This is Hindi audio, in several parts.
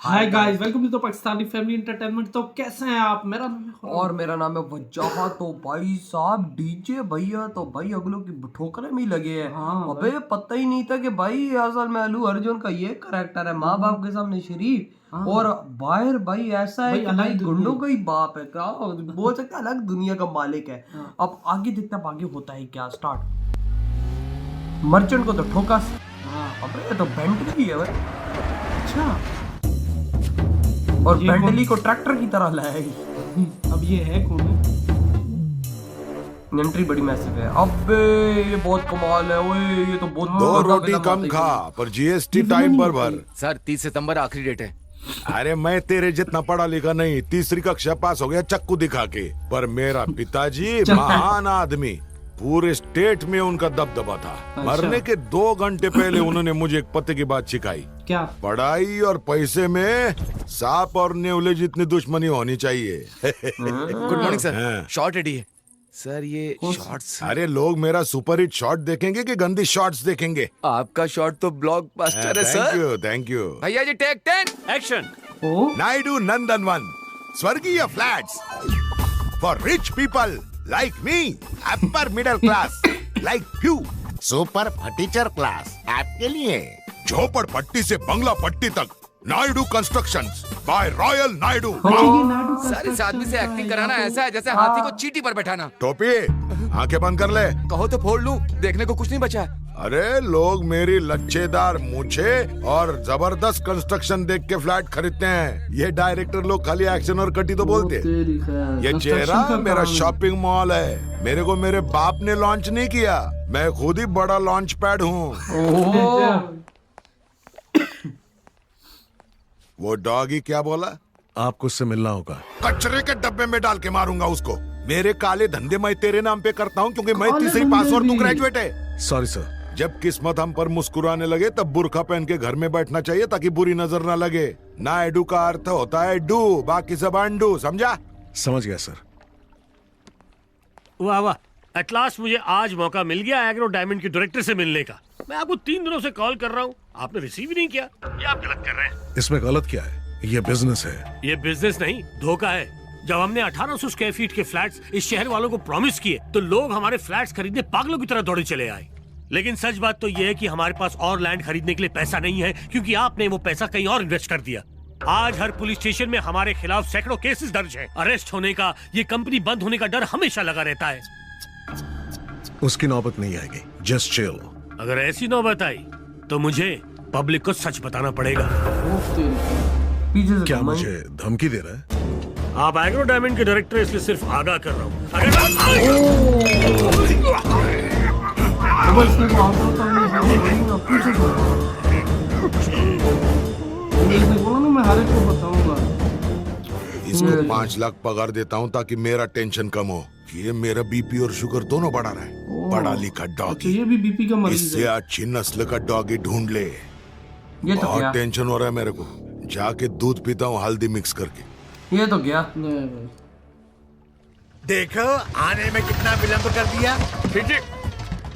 Hi guys, welcome to Pakistani family entertainment. तो कैसे हैं आप? मेरा नाम है और मेरा नाम है वजह। तो भाई साहब डीजे भैया तो भाई अगलों की ठोकरें में ही लगे हैं। अबे पता ही नहीं था कि भाई असल में अल्लू अर्जुन का ये करैक्टर है, माँ बाप के सामने शरीफ और बाहर भाई ऐसा है कि भाई गुंडों का ही बाप है। क्या बोल सकते हैं, अलग दुनिया का मालिक है। अब आगे देखते हैं आगे होता है क्या। स्टार्ट। मर्चेंट को तो ठोका। अबे ये तो बेंटली है भाई। अच्छा, और बेंटली को ट्रैक्टर की तरह लाएगी। अब ये है कौन? एंट्री बड़ी मैसिव है। अबे ये बहुत कमाल है। ओए ये तो बहुत दो रोटी कम खा पर जीएसटी टाइम पर भर। सर 30 सितंबर आखिरी डेट है। अरे मैं तेरे जितना पढ़ा लिखा नहीं, तीसरी कक्षा पास हो गया चक्कू दिखा के। पर मेरा पिताजी महान आदमी, पूरे स्टेट में उनका दबदबा था। मरने के 2 घंटे पहले उन्होंने मुझे एक पते की बात सिखाई। क्या? पढ़ाई और पैसे में सांप और नेवले जितनी दुश्मनी होनी चाहिए। Good morning sir. Shot ready है सर। ये शॉर्ट्स। अरे लोग मेरा सुपरहिट शॉट देखेंगे कि गंदी शॉट्स देखेंगे? आपका शॉट तो ब्लॉकबस्टर है सर। Thank you. भैया जी टेक 10 एक्शन। नायडू नंदनवन स्वर्गीय flats for rich people like me, upper middle class like you, super फटीचर क्लास आपके लिए। झोपड़पट्टी से बंगला पट्टी तक Naidu constructions by royal Naidu. Sir इस आदमी से एक्टिंग कराना ऐसा है जैसे हाथी को चींटी पर बैठाना। टोपी आंखें बंद कर ले। कहो तो फोड़ लूं, देखने को कुछ नहीं बचा। अरे लोग मेरी लच्छेदार मूछे और जबरदस्त कंस्ट्रक्शन देख के फ्लैट खरीदते हैं। ये डायरेक्टर लोग खाली एक्शन और कटी तो बोलते। ये चेहरा मेरा शॉपिंग मॉल है। मेरे को मेरे बाप ने लॉन्च नहीं किया, मैं खुद ही बड़ा लॉन्च पैड हूँ। वो डॉगी क्या बोला? आपको उससे मिलना होगा। कचरे के डब्बे में डाल के मारूंगा उसको। मेरे काले धंधे मैं तेरे नाम पे करता हूँ क्योंकि मैं तीसरी पास और तू ग्रेजुएट है। Sorry sir. जब किस्मत हम पर मुस्कुराने लगे तब बुर्का पहन के घर में बैठना चाहिए ताकि बुरी नजर ना लगे। नायडू का अर्थ होता है डू, बाकी सब अंडू, समझा? समझ गया सर। वाह वाह, एट लास्ट मुझे आज मौका मिल गया एग्रो डायमंड के डायरेक्टर से मिलने का। मैं आपको 3 दिनों से कॉल कर रहा हूँ, आपने रिसीव ही नहीं किया। ये आप गलत कर रहे हैं। इसमें गलत क्या है? ये बिजनेस है। ये बिजनेस नहीं, धोखा है। जब हमने 1800 स्क्वायर फीट के फ्लैट्स इस शहर वालों को प्रॉमिस किए तो लोग हमारे फ्लैट्स खरीदने पागलों की तरह दौड़े चले आए। लेकिन सच बात तो ये है कि हमारे पास और लैंड खरीदने के लिए पैसा नहीं है क्योंकि आपने वो पैसा कहीं और इन्वेस्ट कर दिया। आज हर पुलिस स्टेशन में हमारे खिलाफ सैकड़ों केसेस दर्ज हैं। अरेस्ट होने का, ये कंपनी बंद होने का डर हमेशा लगा रहता है। उसकी नौबत नहीं आएगी, जस्ट चिल। अगर ऐसी नौबत आई तो मुझे पब्लिक को सच बताना पड़ेगा। क्या मुझे धमकी दे रहा है? आप एग्रो डायमंड के डायरेक्टर, इसलिए सिर्फ आगाह कर रहा हूँ। इसको 5 लाख पगार देता हूँ ताकि मेरा टेंशन कम हो। ये मेरा बीपी और शुगर दोनों बढ़ा रहा है। पढ़ा लिखा डॉगी। ये भी बीपी का मरीज इससे अच्छी नस्ल का डॉगी ढूंढ ले। बहुत टेंशन हो रहा है मेरे को। जाके दूध पीता हूँ हल्दी मिक्स करके। ये तो गया। देखो आने में कितना विलंब कर दिया।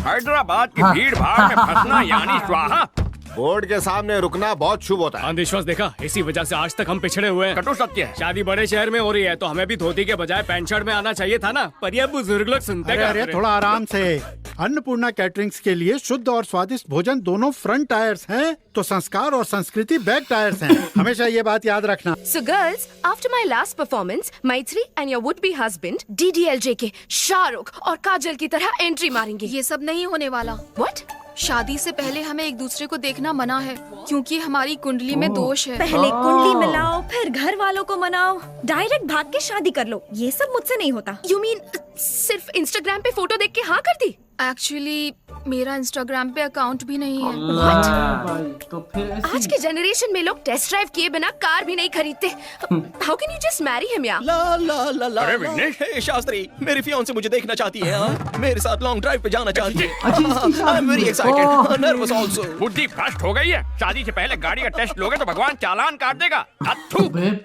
हैदराबाद की भीड़ भाड़ में फंसना यानी स्वाहा। बोर्ड के सामने रुकना बहुत शुभ होता है। अंधविश्वास देखा, इसी वजह से आज तक हम पिछड़े हुए हैं। कटु सत्य है। शादी बड़े शहर में हो रही है तो हमें भी धोती के बजाय पैंट शर्ट में आना चाहिए था ना। पर ये बुजुर्ग लोग सुनते अरे थोड़ा आराम से। अन्नपूर्णा कैटरिंग्स के लिए शुद्ध और स्वादिष्ट भोजन दोनों फ्रंट टायर्स हैं, तो संस्कार और संस्कृति बैक टायर्स हैं। हमेशा ये बात याद रखना। So girls, after my last performance, Maitri and your would-be husband DDLJ के शाहरुख और काजल की तरह एंट्री मारेंगे। ये सब नहीं होने वाला। What? शादी से पहले हमें एक दूसरे को देखना मना है क्योंकि हमारी कुंडली में दोष है। पहले कुंडली मिलाओ, फिर घर वालों को मनाओ, डायरेक्ट भाग के शादी कर लो। ये सब मुझसे नहीं होता। You mean सिर्फ इंस्टाग्राम पे फोटो देख के हाँ कर दी? एक्चुअली मेरा इंस्टाग्राम पे अकाउंट भी नहीं है। तो फिर आज के जनरेशन में लोग टेस्ट ड्राइव किए बिना कार भी नहीं खरीदते। How can you just marry him यार? ला ला ला ला। अरे विघ्नेश शास्त्री, मेरी फियांसे मुझे देखना चाहती है। मेरे साथ लॉन्ग ड्राइव पे जाना चाहती है। I am very excited, nervous also. बुद्धि भ्रष्ट हो गई है। शादी से पहले गाड़ी का टेस्ट लोगे तो भगवान चालान काट देगा।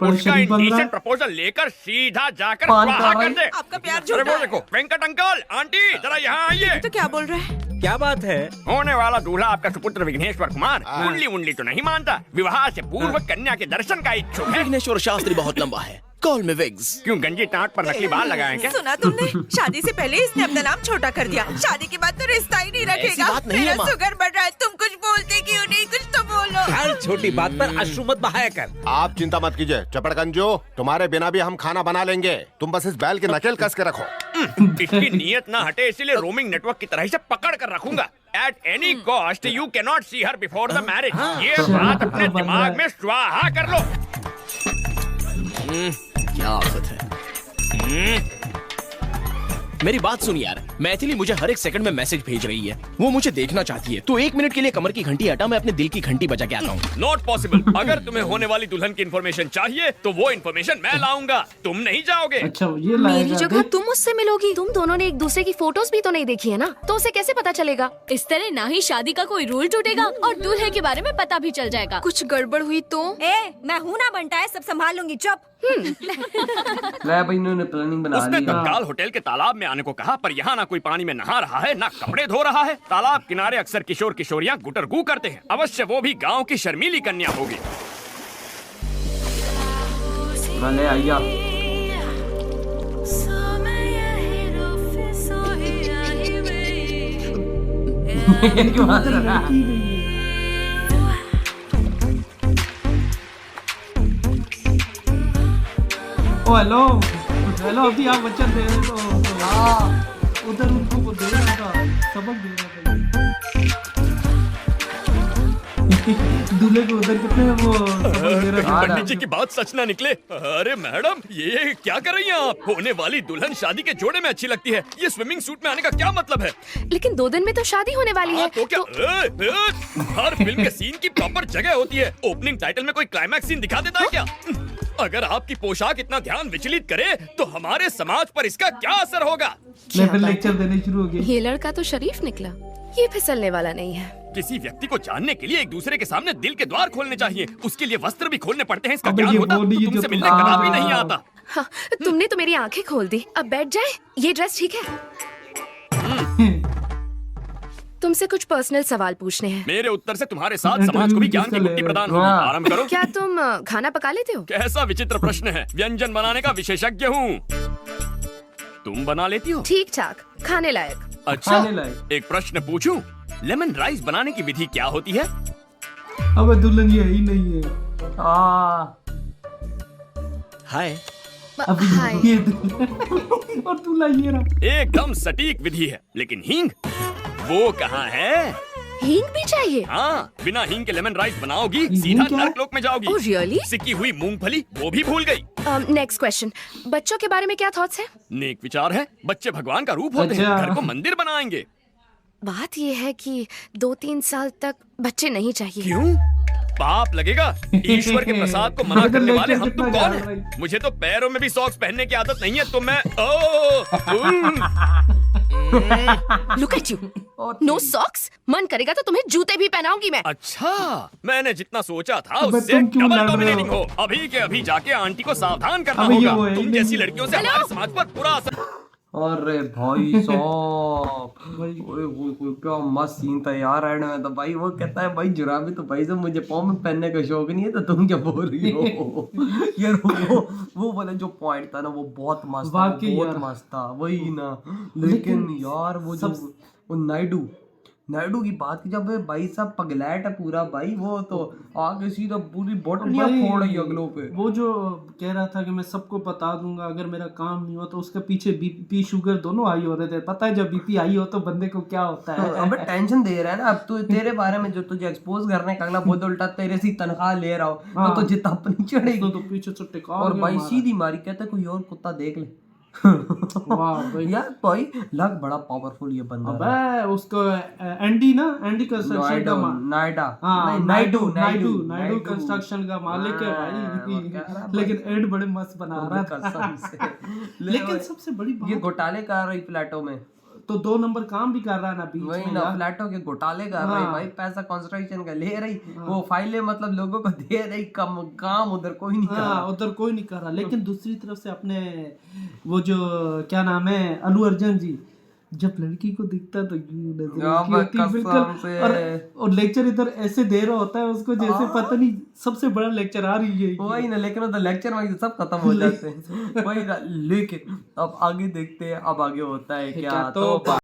उसका इंडिसेंट प्रपोजल लेकर सीधा जाकर स्वाहा कर दे। आपका प्यार अरे वो देखो वेंकट अंकल, आंटी जरा यहाँ आइए। तो क्या बोल रहे हैं? क्या बात है? होने वाला दूल्हा आपका सुपुत्र विघ्नेश्वर कुमार कुंडली उंडली तो नहीं मानता, विवाह से पूर्व कन्या के दर्शन का इच्छुक है। विघ्नेश्वर शास्त्री बहुत लंबा है, कॉल में विग्स। क्यों गंजी टाट पर नकली बाल लगाए क्या? सुना तुमने? शादी से पहले इसने अपना नाम छोटा कर दिया, शादी के बाद तो रिश्ता ही नहीं रखेगा। ऐसी बात नहीं है मेरा माँ। शुगर बढ़ रहा है, तुम कुछ बोलते क्यों नहीं? कुछ तो बोलो। हर छोटी बात पर अश्रु मत बहाया कर। आप चिंता मत कीजिए चपड़गंजो, तुम्हारे बिना भी हम खाना बना लेंगे, तुम बस इस बैल की नकेल कस के रखो। इसकी नीयत ना हटे इसीलिए रोमिंग नेटवर्क की तरह इसे पकड़ कर रखूंगा। At any cost you cannot see her before the marriage। ये बात अपने दिमाग में स्वाहा कर लो। क्या आफत है। मेरी बात सुन यार, मैथिली मुझे हर एक सेकंड में मैसेज भेज रही है, वो मुझे देखना चाहती है। तो 1 मिनट के लिए कमर की घंटी हटा, मैं अपने दिल की घंटी बजा के आता हूँ। Not possible. अगर तुम्हें होने वाली दुल्हन की इन्फॉर्मेशन चाहिए तो वो इन्फॉर्मेशन मैं लाऊंगा, तुम नहीं जाओगे। अच्छा ये मेरी जगह तुम मुझसे मिलोगी। तुम दोनों ने एक दूसरे की फोटोज भी तो नहीं देखी है ना, तो उसे कैसे पता चलेगा? इस तरह ना ही शादी का कोई रूल टूटेगा और दूल्हे के बारे में पता भी चल जाएगा। कुछ गड़बड़ हुई तो? मैं हूँ ना बनता है, सब संभाल लूंगी, चुप। भाई इन्होंने प्लानिंग बना उसने ली। तत्काल होटल के तालाब में आने को कहा, पर यहाँ ना कोई पानी में नहा रहा है ना कपड़े धो रहा है। तालाब किनारे अक्सर किशोर किशोरियाँ गुटरगू करते हैं, अवश्य वो भी गांव की शर्मीली कन्या होगी। भले आइया। क्यों हंस रहा है? ओ हेलो हेलो, अभी आप वचन दे रहे तो उधर उनको वो दे रहा था, सबक दे रहा था। दूल्हे को उधर कितने वो सबक दे रहा था। पंडित जी की बात सच ना निकले। अरे मैडम ये क्या कर रही हैं आप? होने वाली दुल्हन शादी के जोड़े में अच्छी लगती है, ये स्विमिंग सूट में आने का क्या मतलब है? लेकिन 2 दिन में तो शादी होने वाली है। तो क्या हर फिल्म के सीन की प्रॉपर जगह होती है। ओपनिंग टाइटल में कोई क्लाइमैक्स सीन दिखा देता है क्या? अगर आपकी पोशाक इतना ध्यान विचलित करे तो हमारे समाज पर इसका क्या असर होगा? मैं फिर लेक्चर देने शुरू हो गया। ये लड़का तो शरीफ निकला, ये फिसलने वाला नहीं है। किसी व्यक्ति को जानने के लिए एक दूसरे के सामने दिल के द्वार खोलने चाहिए, उसके लिए वस्त्र भी खोलने पड़ते हैं। इसका अबे ज्ञान ये होता body तो जो तुमसे तुम- मिलने कदापि नहीं आता। हाँ, तुमने तो मेरी आंखें खोल दी। अब बैठ जाए, ये ड्रेस ठीक है? तुमसे कुछ पर्सनल सवाल पूछने हैं। मेरे उत्तर से तुम्हारे साथ समाज को भी ज्ञान की गुट्टी प्रदान होगी। आरंभ करो। क्या तुम खाना पका लेते हो? कैसा विचित्र प्रश्न है, व्यंजन बनाने का विशेषज्ञ हूँ। तुम बना लेती हो? ठीक ठाक, खाने लायक। अच्छा, एक प्रश्न पूछूं? लेमन राइस बनाने की विधि क्या होती है? अब दुल्हन ये ही नहीं है। हाय। अभी ये दुल्हन और दूल्हा ये रहा। एकदम सटीक विधि है, लेकिन हींग वो कहाँ है? हींग भी चाहिए? हाँ, बिना हींग के लेमन राइस बनाओगी सीधा नरकलोक में जाओगी। Oh, really? सिकी हुई मूंगफली वो भी भूल गई। नेक्स्ट क्वेश्चन, बच्चों के बारे में क्या थॉट्स है? नेक विचार है, बच्चे भगवान का रूप होते हैं, घर को मंदिर बनाएंगे। बात ये है कि 2-3 साल तक बच्चे नहीं चाहिए। क्यों? पाप लगेगा। ईश्वर के प्रसाद को मना करने वाले हम तुम कौन हैं? मुझे तो पैरों में भी सॉक्स पहनने की आदत नहीं है, तो मैं Look at you. No socks? मन करेगा तो तुम्हें जूते भी पहनाऊंगी मैं। अच्छा, मैंने जितना सोचा था अबे उससे तुम क्यों डबल लड़ रहे डोमिनेटिंग हो? हो। अभी के अभी जाके आंटी को सावधान करना अबे ये होगा। वो है ही तुम नहीं। जैसी लड़कियों से हमारे समाज पर बुरा असर। अरे भाई साहब, ओए क्या मस्त सीन था यार एंड में। तो भाई वो कहता है भाई जुराबी तो भाई साहब मुझे पाँव में पहनने का शौक नहीं है, तो तुम क्या बोल रही हो? यार वो वाला जो पॉइंट था ना वो बहुत मस्त था, बहुत मस्त था वही ना। लेकिन यार वो जो वो नायडू की बात की, जब भाई साहब पगलैट है पूरा भाई, वो तो आगे सीधा पूरी बोतलियां फोड़ रही अगलों पे। वो जो कह रहा था कि मैं सबको बता दूंगा अगर मेरा काम नहीं हुआ, तो उसके पीछे बीपी शुगर दोनों हाई हो रहे थे। पता है जब बीपी हाई हो तो बंदे को क्या होता है? अबे टेंशन दे रहा है ना। अब तो तेरे बारे में जो तुझे एक्सपोज करने का अगला बहुत उल्टा तेरे से तनख्वाह ले रहा हो तो तुझे तपनी चढ़ेगी। तो पीछे से टिका और भाई सीधी मारी, कहता कोई और कुत्ता देख ले। यार भाई लग बड़ा पावरफुल ये बंदा। अबे उसको एंडी कंस्ट्रक्शन का नायडू कंस्ट्रक्शन का मालिक है भाई। लेकिन एड बड़े मस्त बना रहा था। लेकिन सबसे बड़ी बात ये घोटाले कर रही फ्लैटों में, तो 2 नंबर काम भी कर रहा है ना बीच वही में ना, फ्लैटों के घोटाले कर रही भाई। पैसा कंस्ट्रक्शन का ले रही, वो फाइलें मतलब लोगों को दे रही, काम उधर कोई नहीं कर रहा। उधर कोई नहीं कर रहा। लेकिन दूसरी तरफ से अपने वो जो क्या नाम है अल्लू अर्जुन जी, जब लड़की को दिखता है तो यूं नजर अब उसकी होती है, बिल्कुल। कसम से। और लेक्चर इधर ऐसे दे रहा होता है उसको जैसे पता नहीं सबसे बड़ा लेक्चर आ रही है। वही ना, लेकिन तो लेक्चर में सब खत्म हो जाते हैं। वही ना, लेकिन अब आगे देखते हैं अब आगे होता है क्या। तो